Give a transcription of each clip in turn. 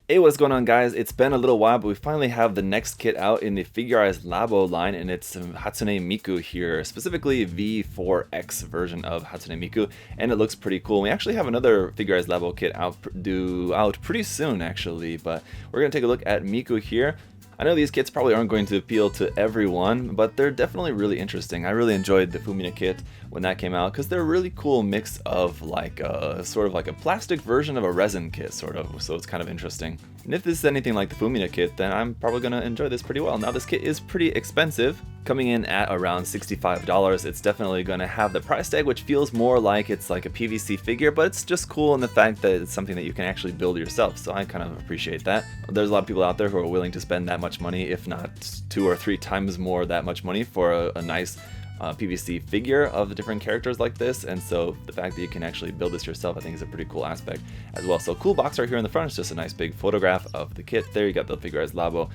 Hey, what's going on, guys? It's been a little while, but we finally have the next kit out in the Figure-rise LABO line, and it's Hatsune Miku here, specifically V4X version of Hatsune Miku, and it looks pretty cool. We actually have another Figure-rise LABO kit out pretty soon, actually, but we're going to take a look at Miku here. I know these kits probably aren't going to appeal to everyone, but they're definitely really interesting. I really enjoyed the Fumina kit when that came out because they're a really cool mix of like a sort of like a plastic version of a resin kit, sort of, so it's kind of interesting. And if this is anything like the Fumina kit, then I'm probably going to enjoy this pretty well. Now, this kit is pretty expensive, coming in at around $65. It's definitely going to have the price tag, which feels more like it's like a PVC figure, but it's just cool in the fact that it's something that you can actually build yourself, so I kind of appreciate that. There's a lot of people out there who are willing to spend that much money, if not 2 or 3 times more that much money for a nice PVC figure of the different characters like this, and so the fact that you can actually build this yourself, I think, is a pretty cool aspect as well. So cool box art here in the front. It's just a nice big photograph of the kit there. You got the Figure-rise LABO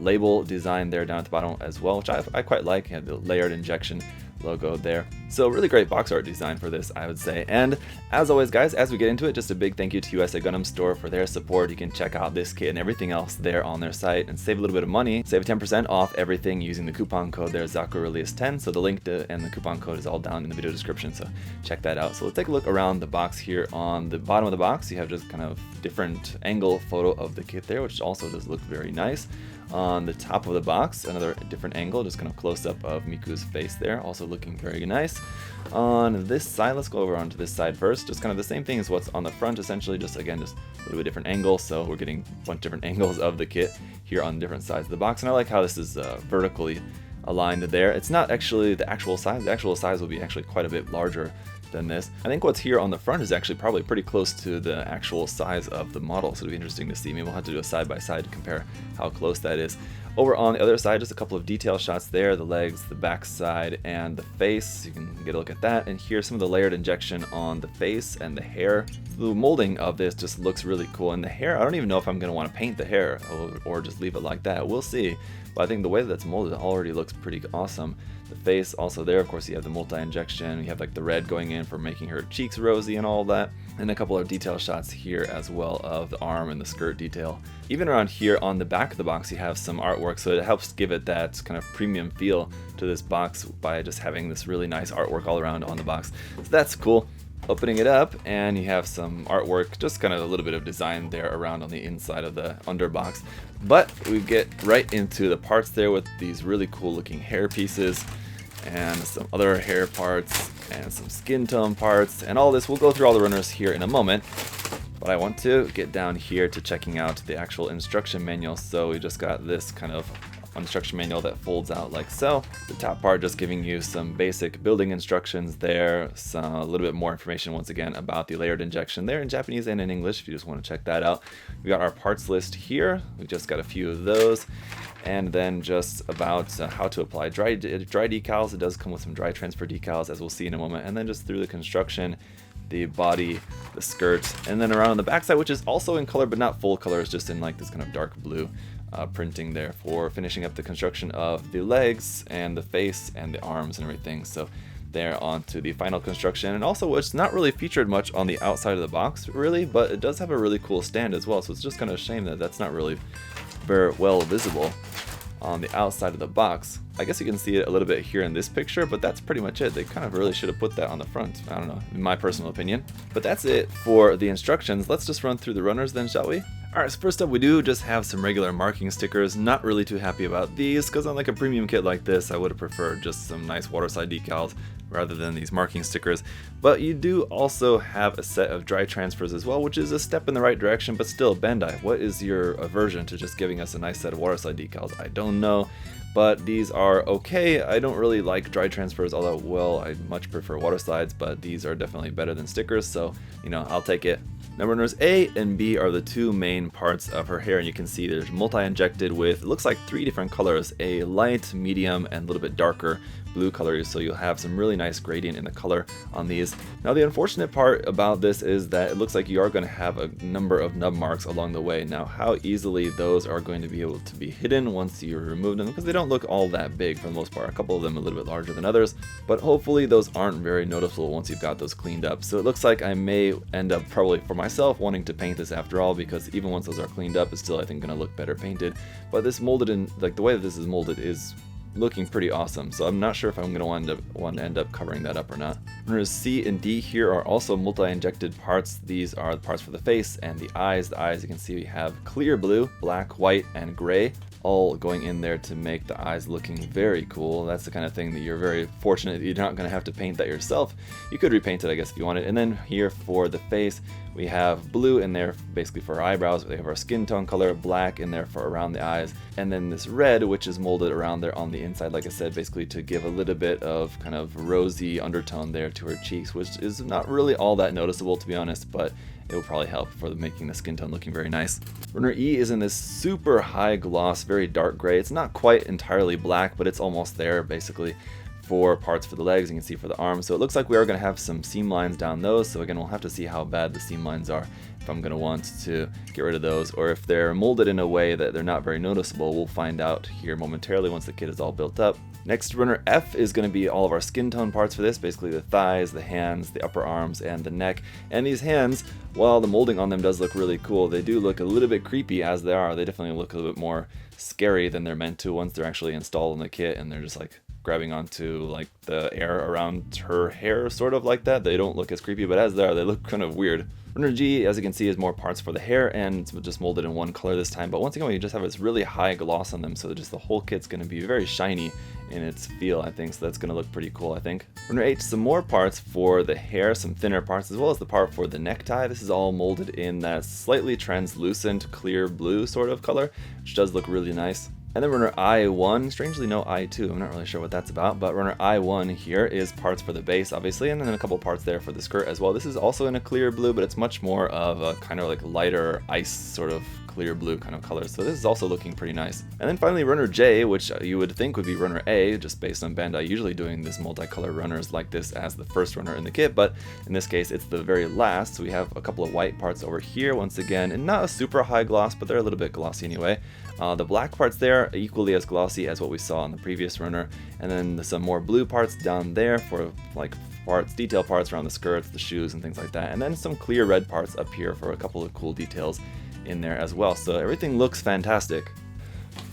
label design there down at the bottom as well, which I quite like. You have the layered injection logo there. So really great box art design for this, I would say. And as always, guys, as we get into it, just a big thank you to USA Gundam Store for their support. You can check out this kit and everything else there on their site and save a little bit of money. Save 10% off everything using the coupon code there, ZakuAurelius10. So the link to and the coupon code is all down in the video description, so check that out. So let's take a look around the box here. On the bottom of the box, you have just kind of different angle photo of the kit there, which also does look very nice. On the top of the box, another different angle, just kind of close up of Miku's face there, also looking very nice. On this side, let's go over onto this side first, just kind of the same thing as what's on the front, essentially, just again, just a little bit different angle, so we're getting a bunch of different angles of the kit here on different sides of the box, and I like how this is vertically aligned there. It's not actually the actual size will be actually quite a bit larger than this. I think what's here on the front is actually probably pretty close to the actual size of the model, so it'll be interesting to see. Maybe we'll have to do a side by side to compare how close that is. Over on the other side, just a couple of detail shots there, the legs, the back side, and the face. You can get a look at that, and here's some of the layered injection on the face and the hair. The molding of this just looks really cool, and the hair, I don't even know if I'm going to want to paint the hair or just leave it like that. We'll see, but I think the way that that's molded already looks pretty awesome. The face also there, of course, you have the multi-injection, you have like the red going in for making her cheeks rosy and all that, and a couple of detail shots here as well of the arm and the skirt detail. Even around here on the back of the box, you have some artwork, so it helps give it that kind of premium feel to this box by just having this really nice artwork all around on the box. So that's cool. Opening it up, and you have some artwork, just kind of a little bit of design there around on the inside of the underbox. But we get right into the parts there with these really cool looking hair pieces and some other hair parts and some skin tone parts and all this. We'll go through all the runners here in a moment, but I want to get down here to checking out the actual instruction manual. So we just got this kind of instruction manual that folds out like so. The top part just giving you some basic building instructions there, a little bit more information once again about the layered injection there in Japanese and in English if you just want to check that out. We got our parts list here, we just got a few of those, and then just about how to apply dry decals. It does come with some dry transfer decals, as we'll see in a moment, and then just through the construction, the body, the skirt, and then around on the backside, which is also in color but not full color, it's just in like this kind of dark blue printing there for finishing up the construction of the legs and the face and the arms and everything. So there onto the final construction, and also it's not really featured much on the outside of the box really, but it does have a really cool stand as well, so it's just kind of a shame that that's not really very well visible on the outside of the box. I guess you can see it a little bit here in this picture, but that's pretty much it. They kind of really should have put that on the front. I don't know, in my personal opinion. But that's it for the instructions. Let's just run through the runners then, shall we? Alright, so first up we do just have some regular marking stickers. Not really too happy about these, because on like a premium kit like this, I would have preferred just some nice waterside decals rather than these marking stickers. But you do also have a set of dry transfers as well, which is a step in the right direction, but still, Bandai, what is your aversion to just giving us a nice set of waterside decals? I don't know, but these are okay. I don't really like dry transfers, although, well, I much prefer watersides, but these are definitely better than stickers, so, you know, I'll take it. Now, runners A and B are the two main parts of her hair, and you can see there's multi-injected with, it looks like 3 different colors, a light, medium, and a little bit darker blue colors, so you'll have some really nice gradient in the color on these. Now, the unfortunate part about this is that it looks like you are going to have a number of nub marks along the way. Now, how easily those are going to be able to be hidden once you remove them, because they don't don't look all that big for the most part. A couple of them a little bit larger than others, but hopefully those aren't very noticeable once you've got those cleaned up. So it looks like I may end up probably for myself wanting to paint this after all, because even once those are cleaned up, it's still I think going to look better painted. But this molded in, like the way that this is molded is looking pretty awesome, so I'm not sure if I'm going to want to end up covering that up or not. Runners C and D here are also multi-injected parts. These are the parts for the face and the eyes. The eyes, you can see we have clear blue, black, white, and gray, all going in there to make the eyes looking very cool. That's the kind of thing that you're very fortunate that you're not going to have to paint that yourself. You could repaint it, I guess, if you wanted. And then here for the face, we have blue in there basically for our eyebrows. We have our skin tone color, black in there for around the eyes, and then this red, which is molded around there on the inside, like I said, basically to give a little bit of kind of rosy undertone there to her cheeks, which is not really all that noticeable, to be honest, but it will probably help for making the skin tone looking very nice. Runner E is in this super high gloss, very dark gray. It's not quite entirely black, but it's almost there basically for parts for the legs. You can see for the arms. So it looks like we are going to have some seam lines down those. So again, we'll have to see how bad the seam lines are if I'm going to want to get rid of those, or if they're molded in a way that they're not very noticeable. We'll find out here momentarily once the kit is all built up. Next, runner F is going to be all of our skin tone parts for this, basically the thighs, the hands, the upper arms, and the neck. And these hands, while the molding on them does look really cool, they do look a little bit creepy as they are. They definitely look a little bit more scary than they're meant to once they're actually installed in the kit and they're just like grabbing onto like the air around her hair, sort of like that. They don't look as creepy, but as they are, they look kind of weird. Runner G, as you can see, is more parts for the hair, and it's just molded in one color this time. But once again, we just have this really high gloss on them, so just the whole kit's going to be very shiny in its feel, I think. So that's going to look pretty cool, I think. Runner H, some more parts for the hair, some thinner parts, as well as the part for the necktie. This is all molded in that slightly translucent clear blue sort of color, which does look really nice. And then runner I1, strangely no I2, I'm not really sure what that's about, but runner I1 here is parts for the base, obviously, and then a couple parts there for the skirt as well. This is also in a clear blue, but it's much more of a kind of like lighter ice sort of clear blue kind of color, so this is also looking pretty nice. And then finally runner J, which you would think would be runner A, just based on Bandai usually doing this multicolor runners like this as the first runner in the kit, but in this case it's the very last. So we have a couple of white parts over here once again, and not a super high gloss, but they're a little bit glossy anyway. The black parts there are equally as glossy as what we saw on the previous runner, and then some more blue parts down there for like detail parts around the skirts, the shoes, and things like that, and then some clear red parts up here for a couple of cool details in there as well. So everything looks fantastic.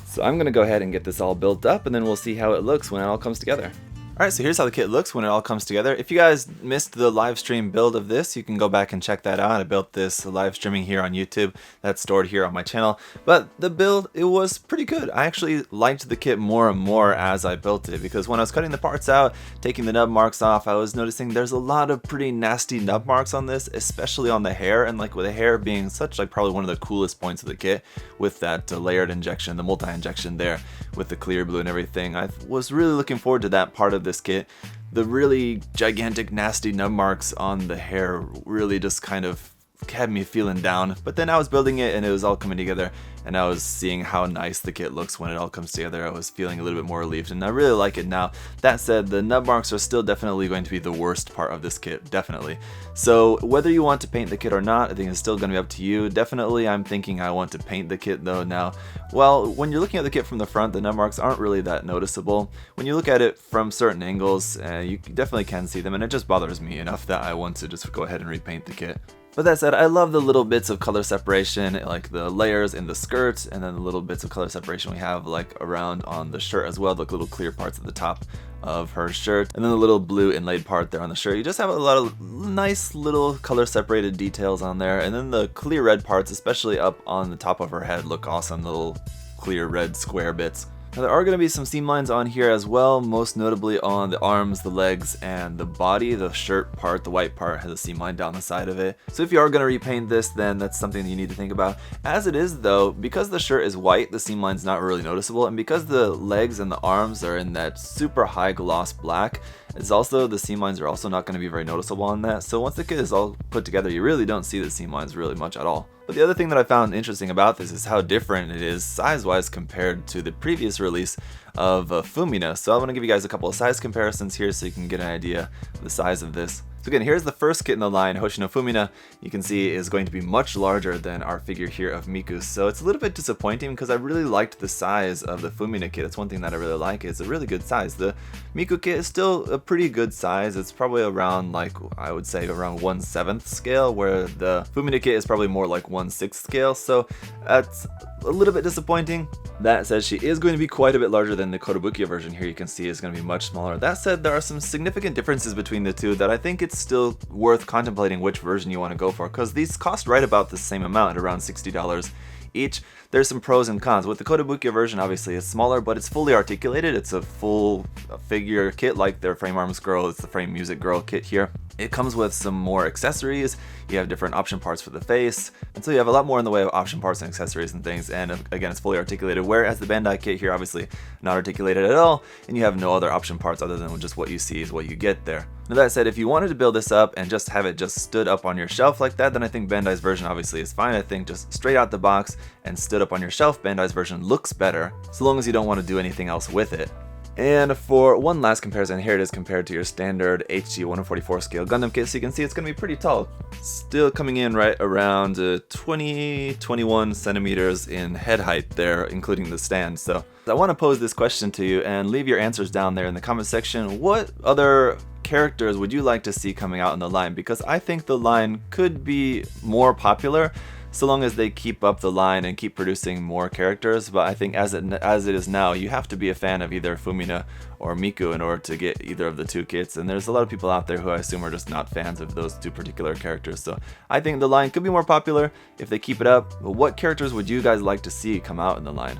So I'm gonna go ahead and get this all built up, and then we'll see how it looks when it all comes together. Alright, so here's how the kit looks when it all comes together. If you guys missed the live stream build of this, you can go back and check that out. I built this live streaming here on YouTube. That's stored here on my channel. But the build, it was pretty good. I actually liked the kit more and more as I built it, because when I was cutting the parts out, taking the nub marks off, I was noticing there's a lot of pretty nasty nub marks on this, especially on the hair, and like with the hair being such like probably one of the coolest points of the kit with that layered injection, the multi-injection there with the clear blue and everything. I was really looking forward to that part of this kit. The really gigantic nasty nub marks on the hair really just kind of had me feeling down, but then I was building it and it was all coming together, and I was seeing how nice the kit looks when it all comes together. I was feeling a little bit more relieved, and I really like it now. That said, the nub marks are still definitely going to be the worst part of this kit, definitely. So whether you want to paint the kit or not, I think it's still going to be up to you. Definitely I'm thinking I want to paint the kit though now. Well, when you're looking at the kit from the front, the nub marks aren't really that noticeable. When you look at it from certain angles, you definitely can see them, and it just bothers me enough that I want to just go ahead and repaint the kit. But that said, I love the little bits of color separation, like the layers in the skirt, and then the little bits of color separation we have like around on the shirt as well, the little clear parts at the top of her shirt, and then the little blue inlaid part there on the shirt. You just have a lot of nice little color separated details on there, and then the clear red parts, especially up on the top of her head, look awesome, little clear red square bits. Now there are going to be some seam lines on here as well, most notably on the arms, the legs, and the body. The shirt part, the white part, has a seam line down the side of it. So if you are going to repaint this, then that's something that you need to think about. As it is though, because the shirt is white, the seam line's not really noticeable, and because the legs and the arms are in that super high gloss black, it's also, the seam lines are also not going to be very noticeable on that. So once the kit is all put together, you really don't see the seam lines really much at all. But the other thing that I found interesting about this is how different it is size-wise compared to the previous release of Fumina. So I want to give you guys a couple of size comparisons here so you can get an idea of the size of this. So again, here's the first kit in the line, Hoshino Fumina. You can see is going to be much larger than our figure here of Miku. So it's a little bit disappointing because I really liked the size of the Fumina kit. That's one thing that I really like. It's a really good size. The Miku kit is still a pretty good size. It's probably around, like, I would say around 1/7 scale, where the Fumina kit is probably more like 1/6 scale. So that's a little bit disappointing. That said, she is going to be quite a bit larger than the Kotobukiya version here. You can see is going to be much smaller. That said, there are some significant differences between the two that I think it's still worth contemplating which version you want to go for, because these cost right about the same amount, around $60 each. There's some pros and cons. With the Kotobukiya version, obviously it's smaller, but it's fully articulated. It's a full figure kit like their Frame Arms Girl. It's the Frame Music Girl kit here. It comes with some more accessories. You have different option parts for the face, and so you have a lot more in the way of option parts and accessories and things, and again, it's fully articulated, whereas the Bandai kit here, obviously not articulated at all, and you have no other option parts other than just what you see is what you get there. Now that said, if you wanted to build this up and just have it just stood up on your shelf like that, then I think Bandai's version obviously is fine. I think just straight out the box and stood up on your shelf, Bandai's version looks better, so long as you don't want to do anything else with it. And for one last comparison, here it is compared to your standard HG 144 scale Gundam kit. So you can see it's going to be pretty tall. Still coming in right around 21 centimeters in head height there, including the stand. So I want to pose this question to you and leave your answers down there in the comment section. What other characters would you like to see coming out in the line? Because I think the line could be more popular, so long as they keep up the line and keep producing more characters. But I think as it is now, you have to be a fan of either Fumina or Miku in order to get either of the two kits, and there's a lot of people out there who I assume are just not fans of those two particular characters. So I think the line could be more popular if they keep it up. But what characters would you guys like to see come out in the line?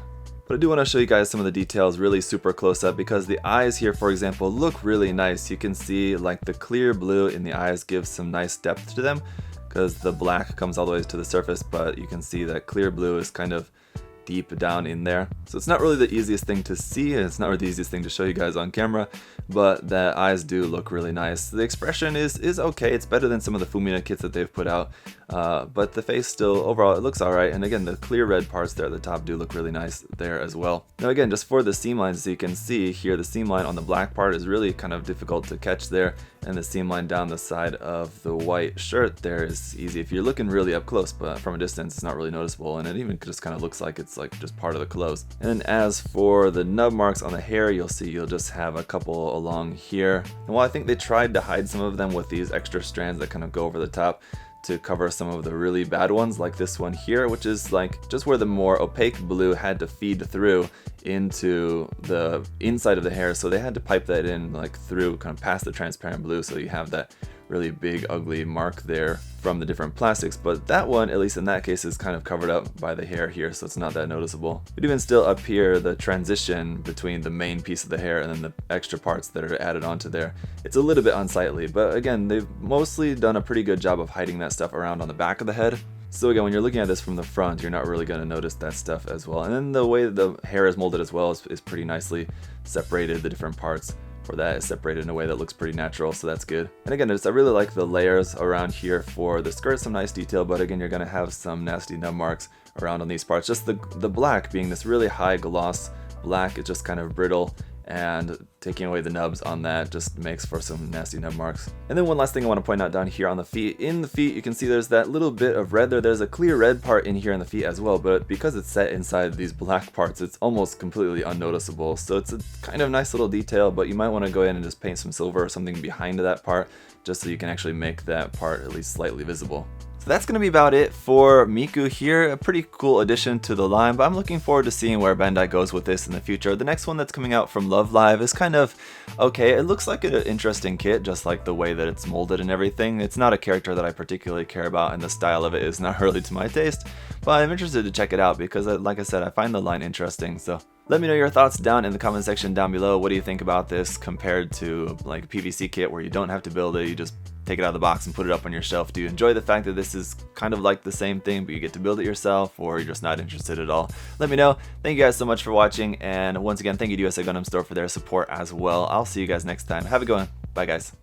But I do want to show you guys some of the details really super close up, because the eyes here, for example, look really nice. You can see like the clear blue in the eyes gives some nice depth to them, because the black comes all the way to the surface, but you can see that clear blue is kind of deep down in there. So it's not really the easiest thing to see, and it's not really the easiest thing to show you guys on camera, but the eyes do look really nice. The expression is okay. It's better than some of the Fumina kits that they've put out, but the face still, overall, it looks alright. And again, the clear red parts there at the top do look really nice there as well. Now again, just for the seam lines, so you can see here, the seam line on the black part is really kind of difficult to catch there, and the seam line down the side of the white shirt there is easy if you're looking really up close, but from a distance it's not really noticeable, and it even just kind of looks like it's like just part of the clothes. And as for the nub marks on the hair, you'll see you'll just have a couple along here. And while I think they tried to hide some of them with these extra strands that kind of go over the top to cover some of the really bad ones, like this one here, which is like just where the more opaque blue had to feed through into the inside of the hair, so they had to pipe that in like through, kind of past the transparent blue, so you have that really big ugly mark there from the different plastics. But that one, at least in that case, is kind of covered up by the hair here, so it's not that noticeable. But even still, up here, the transition between the main piece of the hair and then the extra parts that are added onto there, it's a little bit unsightly, but again, they've mostly done a pretty good job of hiding that stuff around on the back of the head. So again, when you're looking at this from the front, you're not really going to notice that stuff as well. And then the way that the hair is molded as well is pretty nicely separated. The different parts for that is separated in a way that looks pretty natural, so that's good. And again, I really like the layers around here for the skirt, some nice detail, but again, you're going to have some nasty nub marks around on these parts. Just the black being this really high gloss black, it's just kind of brittle, and taking away the nubs on that just makes for some nasty nub marks. And then one last thing I want to point out down here on the feet. In the feet, you can see there's that little bit of red there. There's a clear red part in here on the feet as well, but because it's set inside these black parts, it's almost completely unnoticeable. So it's a kind of nice little detail, but you might want to go in and just paint some silver or something behind that part, just so you can actually make that part at least slightly visible. So that's going to be about it for Miku here. A pretty cool addition to the line, but I'm looking forward to seeing where Bandai goes with this in the future. The next one that's coming out from Love Live is kind of okay. It looks like an interesting kit, just like the way that it's molded and everything. It's not a character that I particularly care about, and the style of it is not really to my taste, but I'm interested to check it out because, like I said, I find the line interesting. So let me know your thoughts down in the comment section down below. What do you think about this compared to like a PVC kit where you don't have to build it, you just take it out of the box and put it up on your shelf? Do you enjoy the fact that this is kind of like the same thing, but you get to build it yourself, or you're just not interested at all? Let me know. Thank you guys so much for watching, and once again, thank you to USA Gundam Store for their support as well. I'll see you guys next time. Have a good one. Bye, guys.